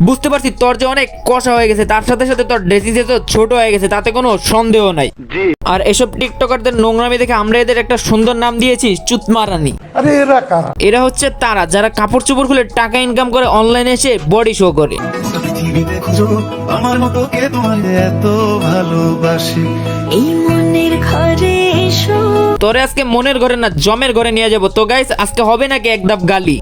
বুঝতে পারছি তোর যে অনেক কষা হয়ে গেছে, তার সাথে সাথে তোর ড্রেসিং সেন্সও ছোট হয়ে গেছে, তাতে কোনো সন্দেহ নাই। আর এসব টিকটকারদের নোংরামি দেখে আমরা এদের একটা সুন্দর নাম দিয়েছি চুতমারানি। আরে এরা কারা? এরা হচ্ছে তারা যারা কাপড় চোপড় খুলে টাকা ইনকাম করে অনলাইনে এসে বডি শো করে। আমার মতো কে তোমার এত ভালোবাসি, এই মনের ঘরে এসো। তোরে আজকে মনের ঘরে না জমের ঘরে নিয়ে যাবো। তো গাইস আজকে হবে নাকি এক ধাপ গালি?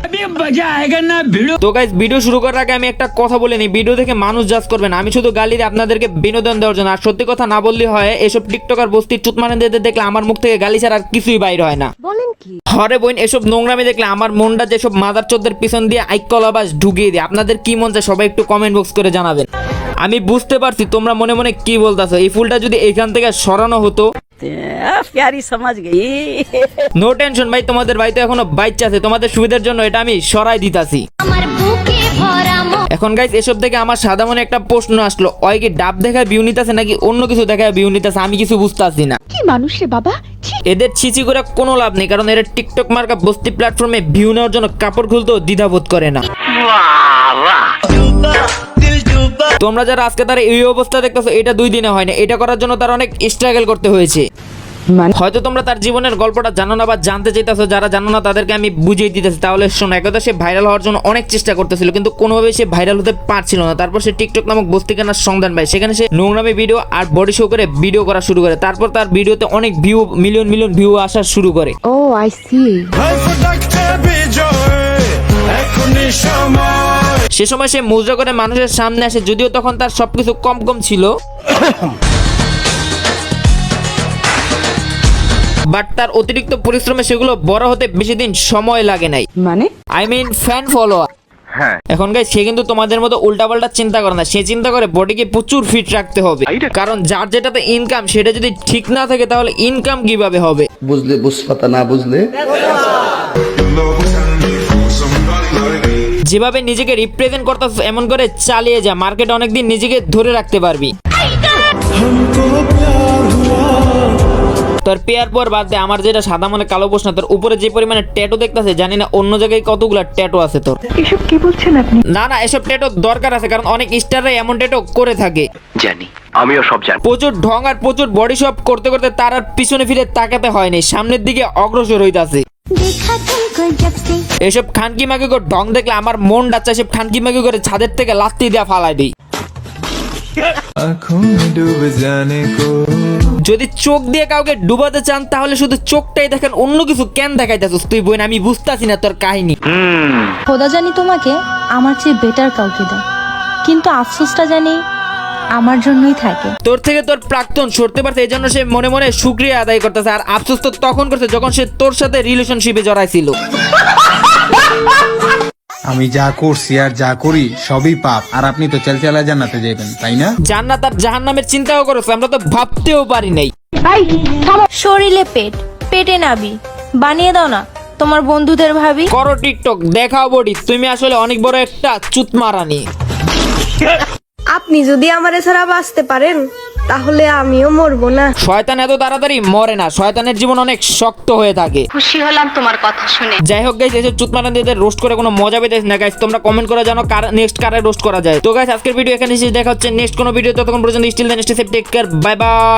তো গাইস ভিডিও শুরু করার আগে আমি একটা কথা বলে নিই, ভিডিও দেখে মানুষ জাজ করবেন। আমি শুধু গালি দিয়ে আপনাদেরকে বিনোদন দেওয়ার জন্য। আর সত্যি কথা না বললে হয়, এসব টিকটকার বস্তির চুতমারানিদের দেখলে আমার মুখ থেকে গালি ছাড়া আর কিছুই বাইর হয় না। বলেন কি? হরে বোন, এসব নোংরামি দেখলে আমার মনটা যেসব মাদার চোদ্দের পিছন দিয়ে আইকলাবাস ঢুকিয়ে দিয়ে। আপনাদের কি মন চায় সবাই একটু কমেন্ট বক্স করে জানাবেন। আমি বুঝতে পারছি তোমরা মনে মনে কি বলতেছো, এই ফুলটা যদি এখান থেকে সরানো হতো। প্যারি সমাজ গই। নো টেনশন ভাই, তোমাদের ভাই তো এখনো বাচ্চা আছে, তোমাদের সুবিধার জন্য এটা আমি সরাই দিতাছি। আমার বুকে ভরা এখন গাইস এসব থেকে আমার সাদা মনে একটা প্রশ্ন আসলো, ওই কি ডাব দেখায় ভিউ নিতেছে নাকি অন্য কিছু দেখায় ভিউ নিতেছে? আমি কিছু বুঝতেছি না। কি মানুষ রে বাবা। এদের ছিচি করে কোনো লাভ নেই, কারণ এরা টিকটক মার্কা বস্তি প্ল্যাটফর্মে ভিউ নেওয়ার জন্য কাপড় খুলতেও দ্বিধাবোধ করে না। তোমরা যারা আজকে তার এই অবস্থা দেখতেছো, এটা 2 দিনে হয় না, এটা করার জন্য তার অনেক স্ট্রাগল করতে হয়েছে। হয়তো তোমরা তার জীবনের গল্পটা জানো না বা জানতে চাইতেছো, যারা জানো না তাদেরকে আমি বুঝিয়ে দিতেছি। তাহলে শোনো, একদা সে ভাইরাল হওয়ার জন্য অনেক চেষ্টা করতেছিল, কিন্তু কোনোভাবেই সে ভাইরাল হতে পারছিল না। তারপর সে টিকটক নামক বস্তি কেনার সন্ধান পায়, সেখানে সে নোংরামি ভিডিও আর বডি শো করে ভিডিও করা শুরু করে। তারপর তার ভিডিওতে অনেক ভিউ, মিলিয়ন মিলিয়ন ভিউ আসা শুরু করে। ও আই সি। সে সময় সে মুজরা করে মানুষের সামনে আসে, যদিও তখন তার সবকিছু কম কম ছিল, বাট তার অতিরিক্ত পরিশ্রমে সেগুলো বড় হতে বেশি দিন সময় লাগে নাই। মানে আই মিন ফ্যান ফলোয়ার। এখন গাইস সে কিন্তু তোমাদের মতো উল্টাপাল্টা চিন্তা করে না, সে চিন্তা করে বডিকে প্রচুর ফিট রাখতে হবে, কারণ যার যেটাতে ইনকাম সেটা যদি ঠিক না থাকে তাহলে ইনকাম কিভাবে হবে? বুঝলে বুঝপাতা, না বুঝলে যেভাবে নিজেকে রিপ্রেজেন্ট করতেছ এমন করে চালিয়ে যা, মার্কেটে অনেকদিন নিজেকে ধরে রাখতে পারবি। তোর পেয়ার পর বাদ দে, আমার যেটা সাদা মনে কালো প্রশ্ন, তোর উপরে যে পরিমাণে ট্যাটু দেখতেছে জানি না অন্য জায়গায় কতগুলা ট্যাটু আছে তোর। এসব কি বলছেন আপনি? না না, এসব ট্যাটু দরকার আছে, কারণ অনেক স্টাররা এমন ট্যাটু করে থাকে। জানি, আমিও সব জানি। প্রচুর ঢং আর প্রচুর বডি শপ করতে করতে তার আর পিছনে ফিরে তাকাতে হয়নি, সামনের দিকে অগ্রসর হইতাছে। এসব খানকি মাগি করে ঢং দেখলে আমার মন ডাচ্ছে, এসব খানকি মাগি করে ছাদের থেকে লাত্তি দেওয়া ফালাই দিই। যদি চোখ দিয়ে কাউকে ডুবাতে চান তাহলে শুধু চোখটাই দেখেন, অন্য কিছু কেন দেখাইতেছিস তুই বোন? আমি বুঝতাছি না তোর কাহিনী। খোদা জানি তোমাকে আমার চেয়ে বেটার কাউকে দেয়, কিন্তু আফসোসটা জানি আমার জন্যই থাকে। তোর থেকে তোর প্রাক্তন সরতে পারছে, এই জন্য সে মনে মনে শুকরিয়া আদায় করতেছে। আর আফসোস তো তখন করছে যখন সে তোর সাথে রিলেশনশিপে জড়াইছিল। আমি যা করছি আর যা করি সবই পাপ, আর আপনি তো চালচালা জান্নাতে যাবেন, তাই না? জান্নাত আর জাহান্নামের চিন্তাও করেছে, আমরা তো ভাবতেও পারি নাই। শরীরে পেট, পেটে নাবি, বানিয়ে দাও না তোমার বন্ধুদের ভাবি। করো টিকটক, দেখাও বডি, তুমি আসলে অনেক বড় একটা চুতমারানি। আপনি যদি আমারে ছাড়া বাঁচতে পারেন তাহলে আমিও মরবো না। শয়তান এত তাড়াতাড়ি মরে না, শয়তানের জীবন অনেক শক্ত হয়ে থাকে। খুশি হলাম তোমার কথা শুনে। যাই হোক গাইস, এসব চুতমারানিদের রোস্ট করে কোনো মজা পেতেছ না গাইস। তোমরা কমেন্ট করে জানো নেক্সট কারে রোস্ট করা যায়। তো গাইস আজকের ভিডিও এখানে শেষ, দেখা হচ্ছে নেক্সট কোনো ভিডিও। ততক্ষণ পর্যন্ত still the next step, take care, bye by.